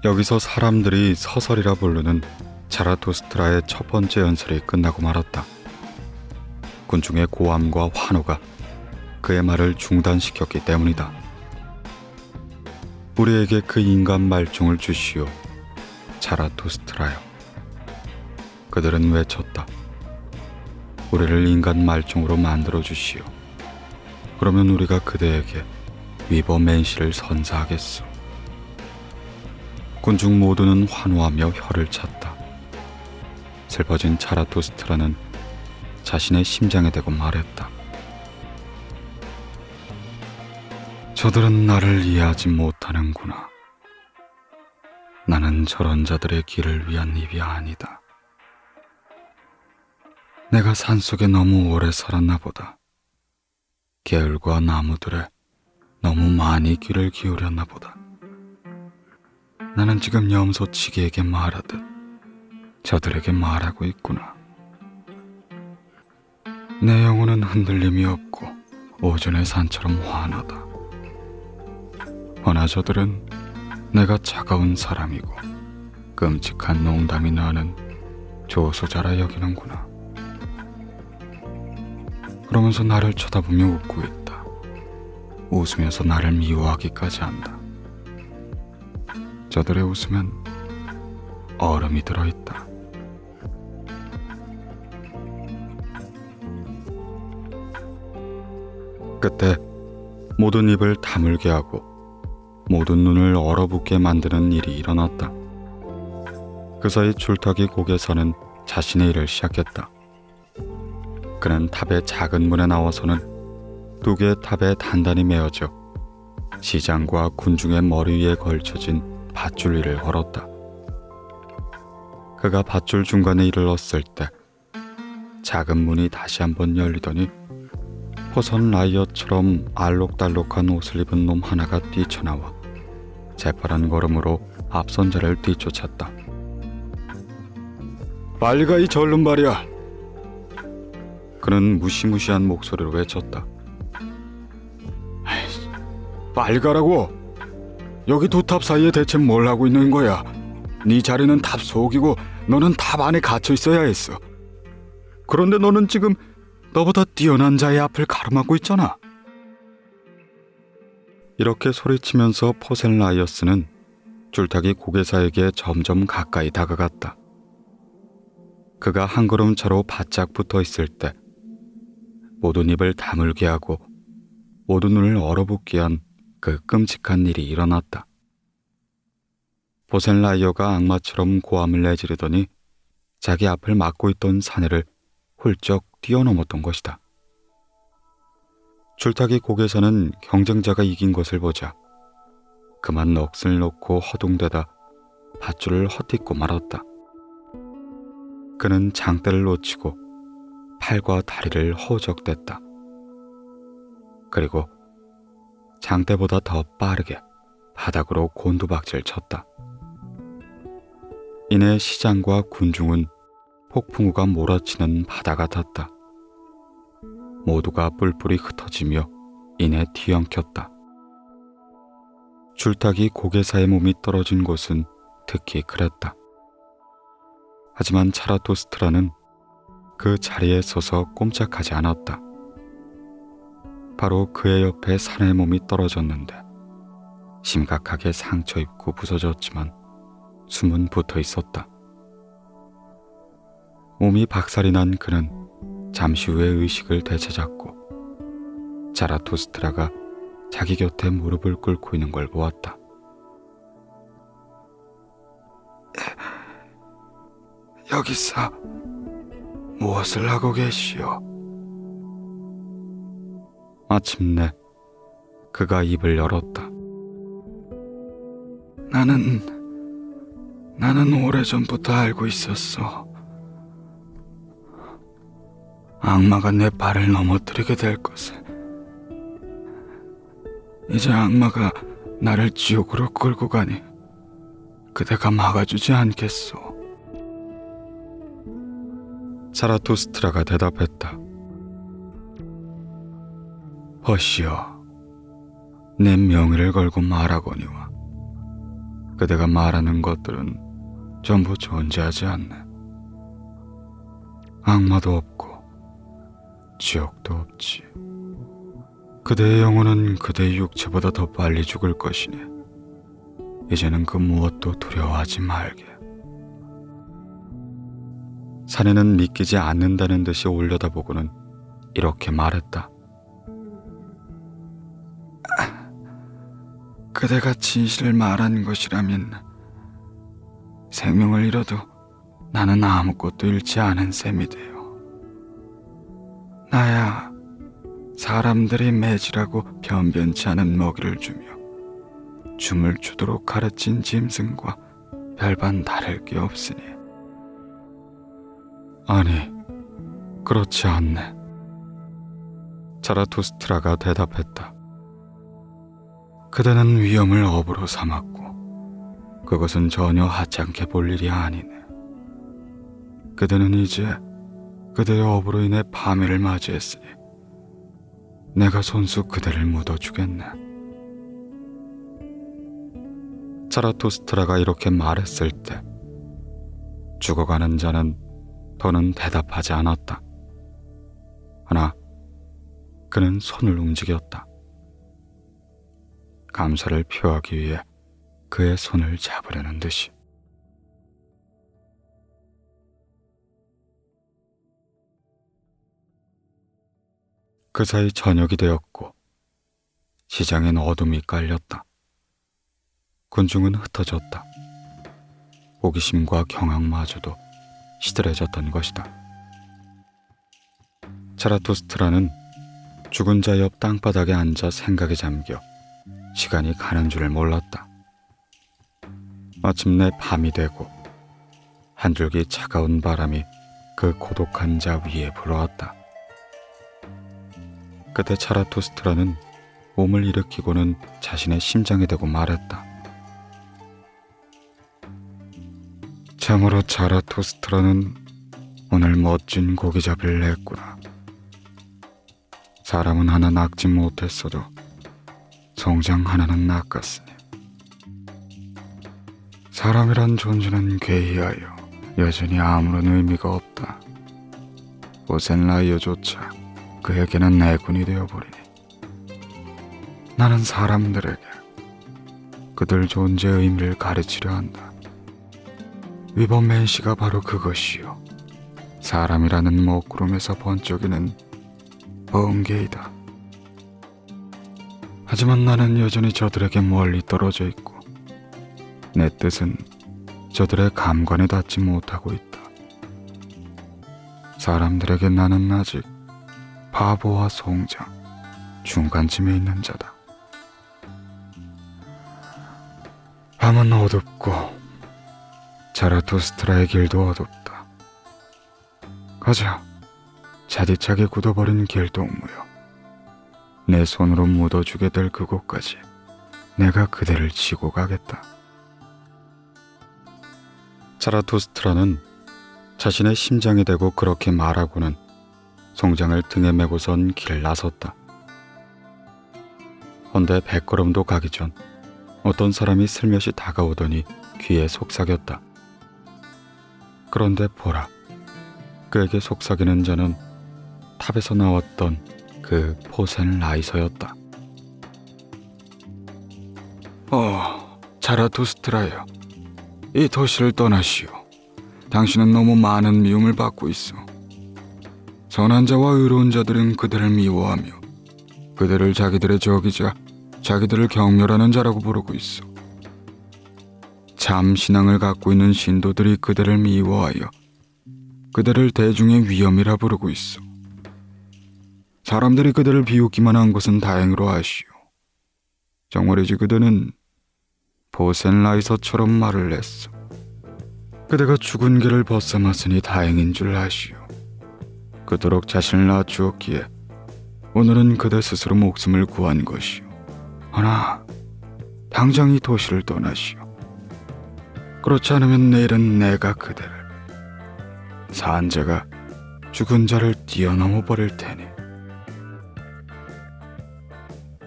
Speaker 1: 여기서 사람들이 서설이라 부르는 자라투스트라의 첫 번째 연설이 끝나고 말았다. 군중의 고함과 환호가 그의 말을 중단시켰기 때문이다. 우리에게 그 인간 말종을 주시오, 자라투스트라여. 그들은 외쳤다. 우리를 인간 말종으로 만들어 주시오. 그러면 우리가 그대에게 위버 맨시를 선사하겠소. 군중 모두는 환호하며 혀를 찼다. 슬퍼진 자라투스트라는 자신의 심장에 대고 말했다. 저들은 나를 이해하지 못하는구나. 나는 저런 자들의 길을 위한 입이 아니다. 내가 산속에 너무 오래 살았나 보다. 개울과 나무들에 너무 많이 귀를 기울였나 보다. 나는 지금 염소치기에게 말하듯 저들에게 말하고 있구나. 내 영혼은 흔들림이 없고 오전의 산처럼 환하다. 허나 저들은 내가 차가운 사람이고 끔찍한 농담이 나는 조소자라 여기는구나. 그러면서 나를 쳐다보며 웃고 있다. 웃으면서 나를 미워하기까지 한다. 저들의 웃음엔 얼음이 들어있다. 그때 모든 입을 다물게 하고 모든 눈을 얼어붙게 만드는 일이 일어났다. 그 사이 줄타기 고개사는 자신의 일을 시작했다. 그는 탑의 작은 문에 나와서는 두 개의 탑에 단단히 메어져 시장과 군중의 머리 위에 걸쳐진 밧줄 위를 걸었다. 그가 밧줄 중간에 이르렀을 때 작은 문이 다시 한번 열리더니 호선 라이어처럼 알록달록한 옷을 입은 놈 하나가 뛰쳐나와 재빠른 걸음으로 앞선 자를 뒤쫓았다. 빨리 가, 이 절름발이야. 그는 무시무시한 목소리로 외쳤다. 빨리 가라고. 여기 두 탑 사이에 대체 뭘 하고 있는 거야? 네 자리는 탑 속이고 너는 탑 안에 갇혀 있어야 했어. 그런데 너는 지금 너보다 뛰어난 자의 앞을 가로막고 있잖아. 이렇게 소리치면서 포셀라이어스는 줄타기 고개사에게 점점 가까이 다가갔다. 그가 한 걸음 차로 바짝 붙어 있을 때 모든 입을 다물게 하고 모든 눈을 얼어붙게 한 그 끔찍한 일이 일어났다. 포셀라이어가 악마처럼 고함을 내지르더니 자기 앞을 막고 있던 사내를 훌쩍 뛰어넘었던 것이다. 줄타기 고개사는 경쟁자가 이긴 것을 보자 그만 넋을 놓고 허둥대다 밧줄을 헛딛고 말았다. 그는 장대를 놓치고 팔과 다리를 허우적댔다. 그리고 장대보다 더 빠르게 바닥으로 곤두박질 쳤다. 이내 시장과 군중은 폭풍우가 몰아치는 바다 같았다. 모두가 뿔뿔이 흩어지며 이내 뒤엉켰다. 줄타기 고개사의 몸이 떨어진 곳은 특히 그랬다. 하지만 차라토스트라는 그 자리에 서서 꼼짝하지 않았다. 바로 그의 옆에 사내의 몸이 떨어졌는데 심각하게 상처 입고 부서졌지만 숨은 붙어 있었다. 몸이 박살이 난 그는 잠시 후에 의식을 되찾았고 자라토스트라가 자기 곁에 무릎을 꿇고 있는 걸 보았다.
Speaker 2: 여기서 무엇을 하고 계시오?
Speaker 1: 마침내 그가 입을 열었다.
Speaker 2: 나는 오래전부터 알고 있었어. 악마가 내 발을 넘어뜨리게 될 것을. 이제 악마가 나를 지옥으로 끌고 가니 그대가 막아주지 않겠소.
Speaker 1: 자라토스트라가 대답했다.
Speaker 2: 보시오, 내 명예를 걸고 말하거니와 그대가 말하는 것들은 전부 존재하지 않네. 악마도 없고 지옥도 없지. 그대의 영혼은 그대의 육체보다 더 빨리 죽을 것이니 이제는 그 무엇도 두려워하지 말게.
Speaker 1: 사내는 믿기지 않는다는 듯이 올려다보고는 이렇게 말했다.
Speaker 2: 그대가 진실을 말한 것이라면 생명을 잃어도 나는 아무것도 잃지 않은 셈이 돼요. 나야 사람들이 매질하고 변변치 않은 먹이를 주며 춤을 추도록 가르친 짐승과 별반 다를 게 없으니.
Speaker 1: 아니, 그렇지 않네. 자라토스트라가 대답했다.
Speaker 2: 그대는 위험을 업으로 삼았고 그것은 전혀 하찮게 볼 일이 아니네. 그대는 이제 그대의 업으로 인해 파멸을 맞이했으니 내가 손수 그대를 묻어주겠네.
Speaker 1: 자라토스트라가 이렇게 말했을 때 죽어가는 자는 더는 대답하지 않았다. 하나 그는 손을 움직였다. 감사를 표하기 위해 그의 손을 잡으려는 듯이. 그 사이 저녁이 되었고 시장엔 어둠이 깔렸다. 군중은 흩어졌다. 호기심과 경악마저도 시들해졌던 것이다. 자라토스트라는 죽은 자 옆 땅바닥에 앉아 생각에 잠겨 시간이 가는 줄 몰랐다. 마침내 밤이 되고 한 줄기 차가운 바람이 그 고독한 자 위에 불어왔다. 그때 자라토스트라는 몸을 일으키고는 자신의 심장에 대고 말했다. 참으로 자라토스트라는 오늘 멋진 고기잡이를 했구나. 사람은 하나 낚지 못했어도
Speaker 2: 송장 하나는 낚았으니 사람이란 존재는 괴이하여 여전히 아무런 의미가 없다. 보센라이어조차 그에게는 내군이 되어버리니 나는 사람들에게 그들 존재의 의미를 가르치려 한다. 위버맨 씨가 바로 그것이요, 사람이라는 먹구름에서 번쩍이는 번개이다. 하지만 나는 여전히 저들에게 멀리 떨어져 있고 내 뜻은 저들의 감관에 닿지 못하고 있다. 사람들에게 나는 아직 바보와 송장 중간쯤에 있는 자다. 밤은 어둡고 자라투스트라의 길도 어둡다. 가자, 차디차게 굳어버린 길동무여. 내 손으로 묻어주게 될 그곳까지 내가 그대를 지고 가겠다.
Speaker 1: 자라투스트라는 자신의 심장이 대고 그렇게 말하고는 송장을 등에 메고선 길을 나섰다. 헌데 100걸음도 가기 전 어떤 사람이 슬며시 다가오더니 귀에 속삭였다. 그런데 보라, 그에게 속삭이는 자는 탑에서 나왔던 그 포센 라이서였다.
Speaker 2: 자라투스트라여, 이 도시를 떠나시오. 당신은 너무 많은 미움을 받고 있어. 선한 자와 의로운 자들은 그들을 미워하며 그들을 자기들의 적이자 자기들을 경멸하는 자라고 부르고 있어. 참 신앙을 갖고 있는 신도들이 그들을 미워하여 그들을 대중의 위험이라 부르고 있어. 사람들이 그들을 비웃기만 한 것은 다행으로 아시오. 정말이지 그들은 보센라이서처럼 말을 했어. 그대가 죽은 길을 벗삼았으니 다행인 줄 아시오. 그토록 자신을 낮추었기에 오늘은 그대 스스로 목숨을 구한 것이오. 허나 당장 이 도시를 떠나시오. 그렇지 않으면 내일은 내가 그대를, 산 자가 죽은 자를 뛰어넘어 버릴 테니.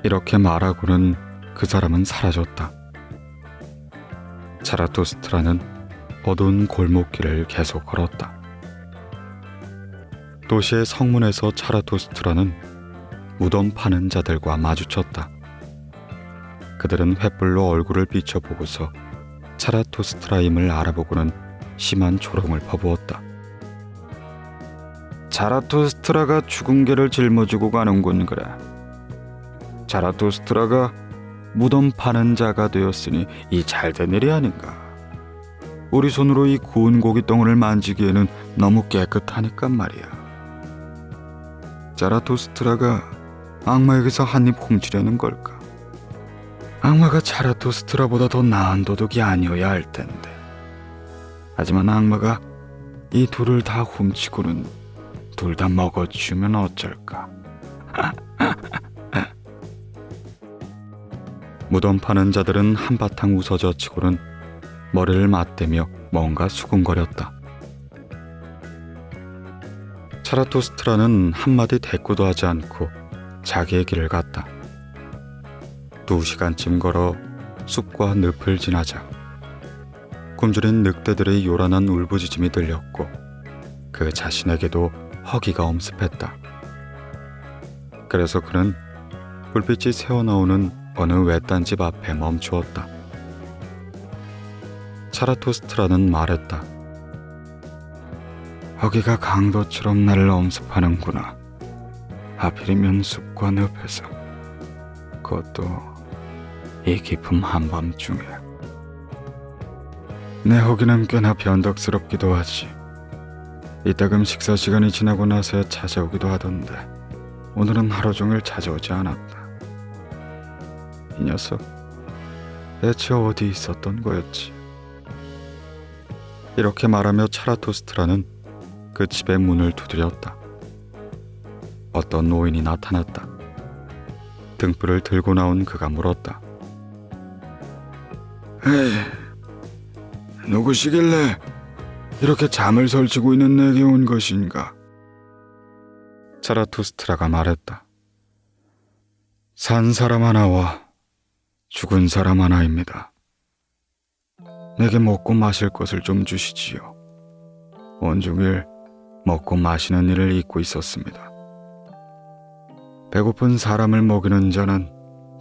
Speaker 1: 이렇게 말하고는 그 사람은 사라졌다. 자라투스트라는 어두운 골목길을 계속 걸었다. 도시의 성문에서 자라투스트라는 무덤 파는 자들과 마주쳤다. 그들은 횃불로 얼굴을 비춰보고서 자라투스트라임을 알아보고는 심한 조롱을 퍼부었다. 자라투스트라가 죽은 개를 짊어지고 가는군 그래. 자라투스트라가 무덤 파는 자가 되었으니 이 잘된 일이 아닌가. 우리 손으로 이 구운 고기 덩어리를 만지기에는 너무 깨끗하니까 말이야. 자라투스트라가 악마에게서 한입 훔치려는 걸까? 악마가 자라투스트라보다 더 나은 도둑이 아니어야 할 텐데. 하지만 악마가 이 둘을 다 훔치고는 둘 다 먹어치우면 어쩔까? 무덤 파는 자들은 한바탕 웃어젖히고는 머리를 맞대며 뭔가 수군거렸다. 자라투스트라는 한마디 대꾸도 하지 않고 자기의 길을 갔다. 2시간쯤 걸어 숲과 늪을 지나자 굶주린 늑대들의 요란한 울부짖음이 들렸고 그 자신에게도 허기가 엄습했다. 그래서 그는 불빛이 새어나오는 어느 외딴 집 앞에 멈추었다. 자라투스트라는 말했다.
Speaker 2: 허기가 강도처럼 나를 엄습하는구나. 하필이면 숲과 늪에서, 그것도 이 깊은 한밤중에. 내 허기는 꽤나 변덕스럽기도 하지. 이따금 식사 시간이 지나고 나서야 찾아오기도 하던데 오늘은 하루 종일 찾아오지 않았다. 이 녀석 대체 어디 있었던 거였지?
Speaker 1: 이렇게 말하며 자라투스트라는 그 집의 문을 두드렸다. 어떤 노인이 나타났다. 등불을 들고 나온 그가 물었다.
Speaker 2: 에이, 누구시길래 이렇게 잠을 설치고 있는 내게 온 것인가?
Speaker 1: 자라투스트라가 말했다.
Speaker 2: 산 사람 하나와 죽은 사람 하나입니다. 내게 먹고 마실 것을 좀 주시지요. 온종일 먹고 마시는 일을 잊고 있었습니다. 배고픈 사람을 먹이는 자는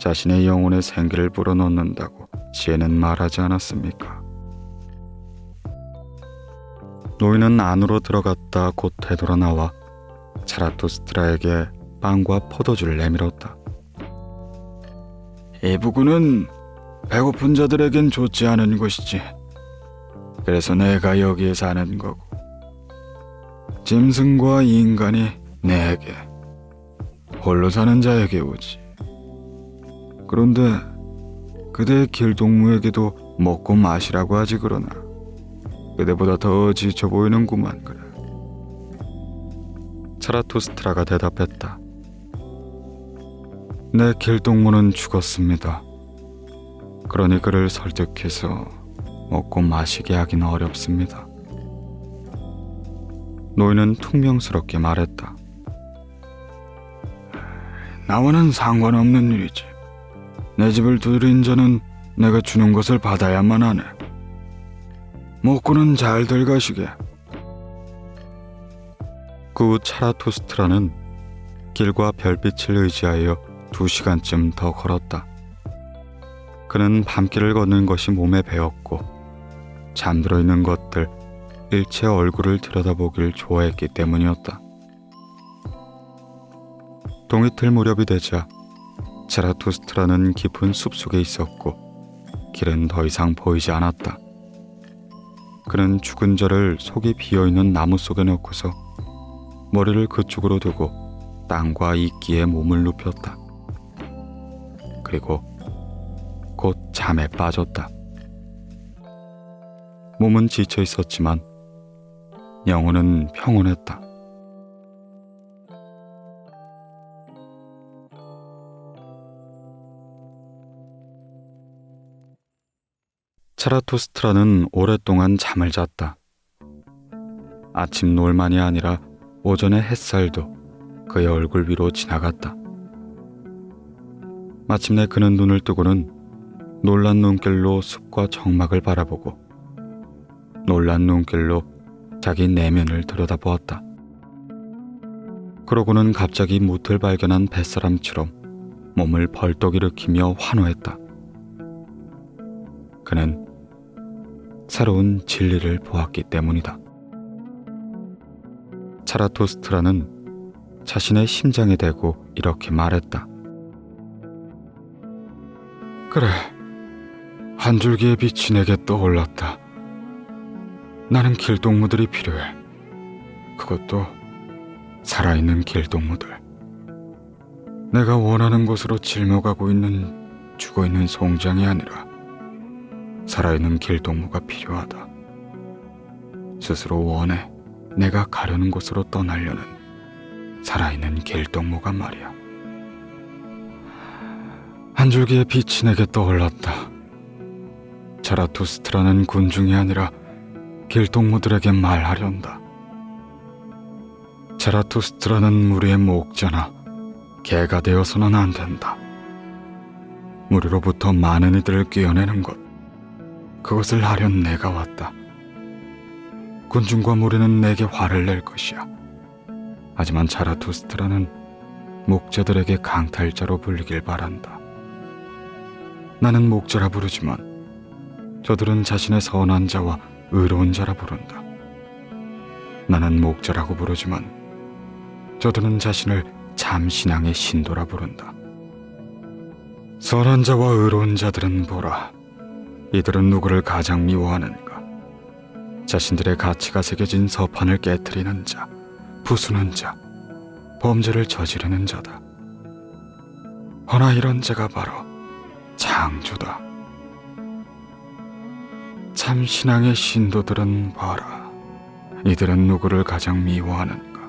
Speaker 2: 자신의 영혼의 생기를 불어넣는다고 지혜는 말하지 않았습니까?
Speaker 1: 노인은 안으로 들어갔다 곧 되돌아 나와 자라투스트라에게 빵과 포도주를 내밀었다.
Speaker 2: 이 부근은 배고픈 자들에겐 좋지 않은 곳이지. 그래서 내가 여기에 사는 거고, 짐승과 인간이 내게, 홀로 사는 자에게 오지. 그런데 그대의 길동무에게도 먹고 마시라고 하지. 그러나 그대보다 더 지쳐 보이는구만. 그래.
Speaker 1: 자라투스트라가 대답했다.
Speaker 2: 내 길동무는 죽었습니다. 그러니 그를 설득해서 먹고 마시게 하긴 어렵습니다.
Speaker 1: 노인은 퉁명스럽게 말했다.
Speaker 2: 나와는 상관없는 일이지. 내 집을 두드린 자는 내가 주는 것을 받아야만 하네. 먹고는 잘들 가시게.
Speaker 1: 그 후 차라투스트라는 길과 별빛을 의지하여 2시간쯤 더 걸었다. 그는 밤길을 걷는 것이 몸에 배었고 잠들어 있는 것들 일체 얼굴을 들여다보길 좋아했기 때문이었다. 동이틀 무렵이 되자 자라투스트라는 깊은 숲속에 있었고 길은 더 이상 보이지 않았다. 그는 죽은 자를 속이 비어있는 나무 속에 넣고서 머리를 그쪽으로 두고 땅과 이끼에 몸을 눕혔다. 그리고 곧 잠에 빠졌다. 몸은 지쳐 있었지만 영혼은 평온했다. 차라투스트라는 오랫동안 잠을 잤다. 아침 놀만이 아니라 오전의 햇살도 그의 얼굴 위로 지나갔다. 마침내 그는 눈을 뜨고는 놀란 눈길로 숲과 정막을 바라보고 놀란 눈길로 자기 내면을 들여다보았다. 그러고는 갑자기 무틀 발견한 뱃사람처럼 몸을 벌떡 일으키며 환호했다. 그는 새로운 진리를 보았기 때문이다. 차라투스트라는 자신의 심장에 대고 이렇게 말했다.
Speaker 2: 그래, 한 줄기의 빛이 내게 떠올랐다. 나는 길동무들이 필요해. 그것도 살아있는 길동무들. 내가 원하는 곳으로 짊어가고 있는 죽어있는 송장이 아니라 살아있는 길동무가 필요하다. 스스로 원해 내가 가려는 곳으로 떠나려는 살아있는 길동무가 말이야. 한 줄기의 빛이 내게 떠올랐다. 자라투스트라는 군중이 아니라 길동무들에게 말하련다. 자라투스트라는 무리의 목자나 개가 되어서는 안 된다. 무리로부터 많은 이들을 꿰어내는 것, 그것을 하련 내가 왔다. 군중과 무리는 내게 화를 낼 것이야. 하지만 자라투스트라는 목자들에게 강탈자로 불리길 바란다. 나는 목자라 부르지만 저들은 자신의 선한 자와 의로운 자라 부른다. 나는 목자라고 부르지만 저들은 자신을 참신앙의 신도라 부른다. 선한 자와 의로운 자들은 보라. 이들은 누구를 가장 미워하는가? 자신들의 가치가 새겨진 서판을 깨트리는 자, 부수는 자, 범죄를 저지르는 자다. 허나 이런 자가 바로 창조다. 참 신앙의 신도들은 봐라. 이들은 누구를 가장 미워하는가?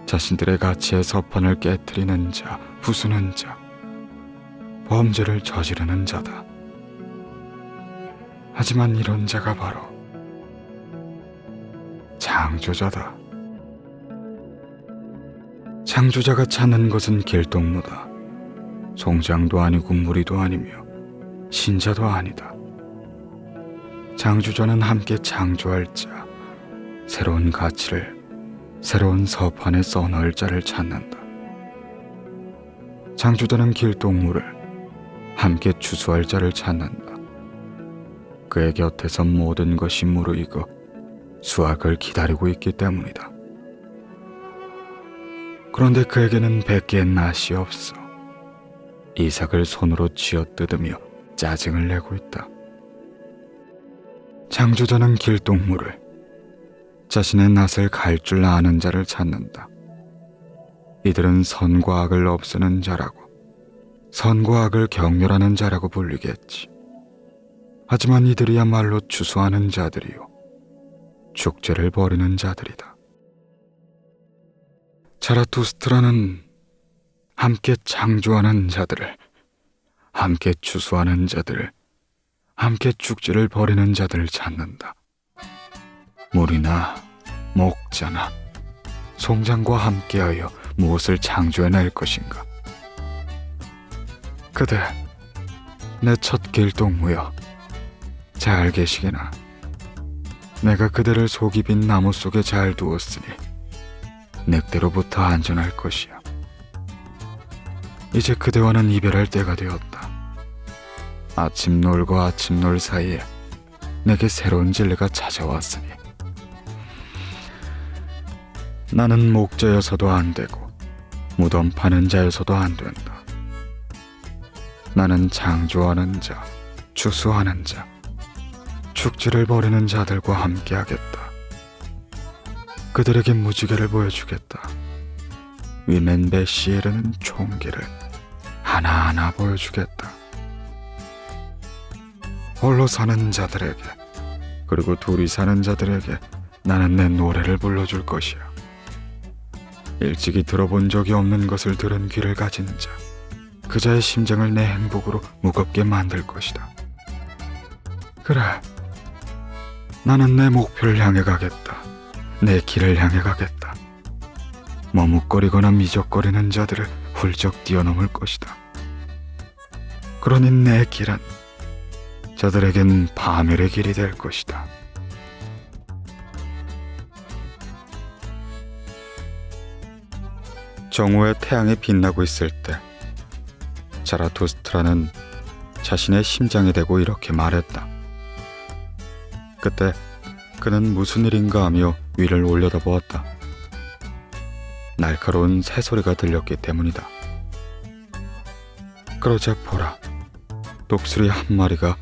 Speaker 2: 자신들의 가치의 서판을 깨트리는 자, 부수는 자, 범죄를 저지르는 자다. 하지만 이런 자가 바로 창조자다. 창조자가 찾는 것은 길동무다. 송장도 아니고 무리도 아니며 신자도 아니다. 창조자는 함께 창조할 자, 새로운 가치를 새로운 서판에 써넣을 자를 찾는다. 창조자는 길동무를 함께 추수할 자를 찾는다. 그의 곁에서 모든 것이 무르익어 수확을 기다리고 있기 때문이다. 그런데 그에게는 100개의 낫이 없어 이삭을 손으로 쥐어뜯으며 짜증을 내고 있다. 창조자는 길동무를 자신의 낫을 갈 줄 아는 자를 찾는다. 이들은 선과 악을 없애는 자라고, 선과 악을 경멸하는 자라고 불리겠지. 하지만 이들이야말로 추수하는 자들이요 축제를 벌이는 자들이다. 자라투스트라는 함께 창조하는 자들을, 함께 추수하는 자들을, 함께 축제를 벌이는 자들을 찾는다. 물이나 목자나 송장과 함께하여 무엇을 창조해낼 것인가? 그대, 내 첫 길동무여, 잘 계시게나. 내가 그대를 속이 빈 나무 속에 잘 두었으니 늑대로부터 안전할 것이야. 이제 그대와는 이별할 때가 되었다. 아침놀과 아침놀 사이에 내게 새로운 진리가 찾아왔으니 나는 목자여서도 안 되고 무덤 파는 자여서도 안 된다. 나는 창조하는 자, 추수하는 자, 축제를 벌이는 자들과 함께하겠다. 그들에게 무지개를 보여주겠다. 위멘 베시에르는 총기를 하나하나 보여주겠다. 홀로 사는 자들에게, 그리고 둘이 사는 자들에게 나는 내 노래를 불러줄 것이야. 일찍이 들어본 적이 없는 것을 들은 귀를 가진 자, 그자의 심장을 내 행복으로 무겁게 만들 것이다. 그래, 나는 내 목표를 향해 가겠다. 내 길을 향해 가겠다. 머뭇거리거나 미적거리는 자들을 훌쩍 뛰어넘을 것이다. 그러니 내 길은 저들에겐 파멸의 길이 될 것이다.
Speaker 1: 정오의 태양이 빛나고 있을 때 자라투스트라는 자신의 심장에 대고 이렇게 말했다. 그때 그는 무슨 일인가 하며 위를 올려다보았다. 날카로운 새소리가 들렸기 때문이다. 그러자 보라, 독수리 한 마리가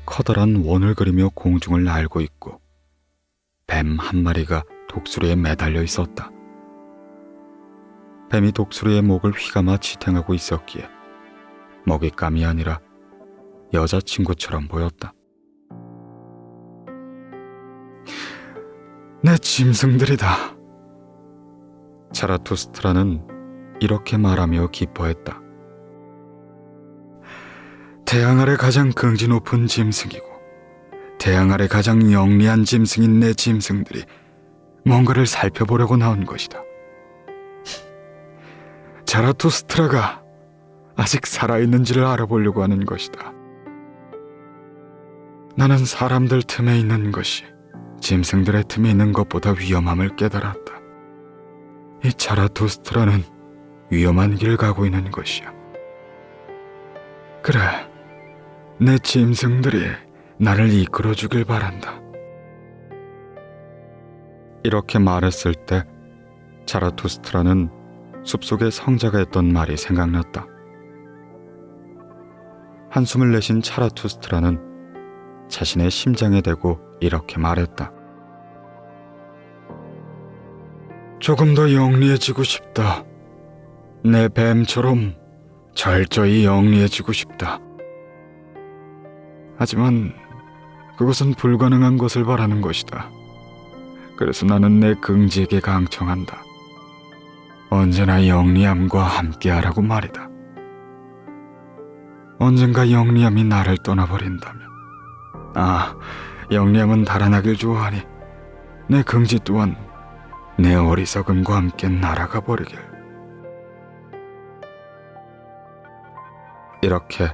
Speaker 1: 커다란 원을 그리며 공중을 날고 있고 뱀 한 마리가 독수리에 매달려 있었다. 뱀이 독수리의 목을 휘감아 지탱하고 있었기에 먹잇감이 아니라 여자친구처럼 보였다.
Speaker 2: 내 짐승들이다.
Speaker 1: 자라투스트라는 이렇게 말하며 기뻐했다.
Speaker 2: 태양 아래 가장 긍지 높은 짐승이고 태양 아래 가장 영리한 짐승인 내 짐승들이 뭔가를 살펴보려고 나온 것이다. 자라투스트라가 아직 살아있는지를 알아보려고 하는 것이다. 나는 사람들 틈에 있는 것이 짐승들의 틈에 있는 것보다 위험함을 깨달았다. 이 자라투스트라는 위험한 길을 가고 있는 것이야. 그래, 내 짐승들이 나를 이끌어주길 바란다.
Speaker 1: 이렇게 말했을 때 자라투스트라는 숲속의 성자가 했던 말이 생각났다. 한숨을 내쉰 자라투스트라는 자신의 심장에 대고 이렇게 말했다.
Speaker 2: 조금 더 영리해지고 싶다. 내 뱀처럼 철저히 영리해지고 싶다. 하지만 그것은 불가능한 것을 바라는 것이다. 그래서 나는 내 긍지에게 강청한다. 언제나 영리함과 함께하라고 말이다. 언젠가 영리함이 나를 떠나버린다면, 영리함은 달아나길 좋아하니 내 긍지 또한 내 어리석음과 함께 날아가 버리길.
Speaker 1: 이렇게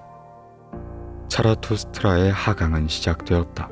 Speaker 1: 사라투스트라의 하강은 시작되었다.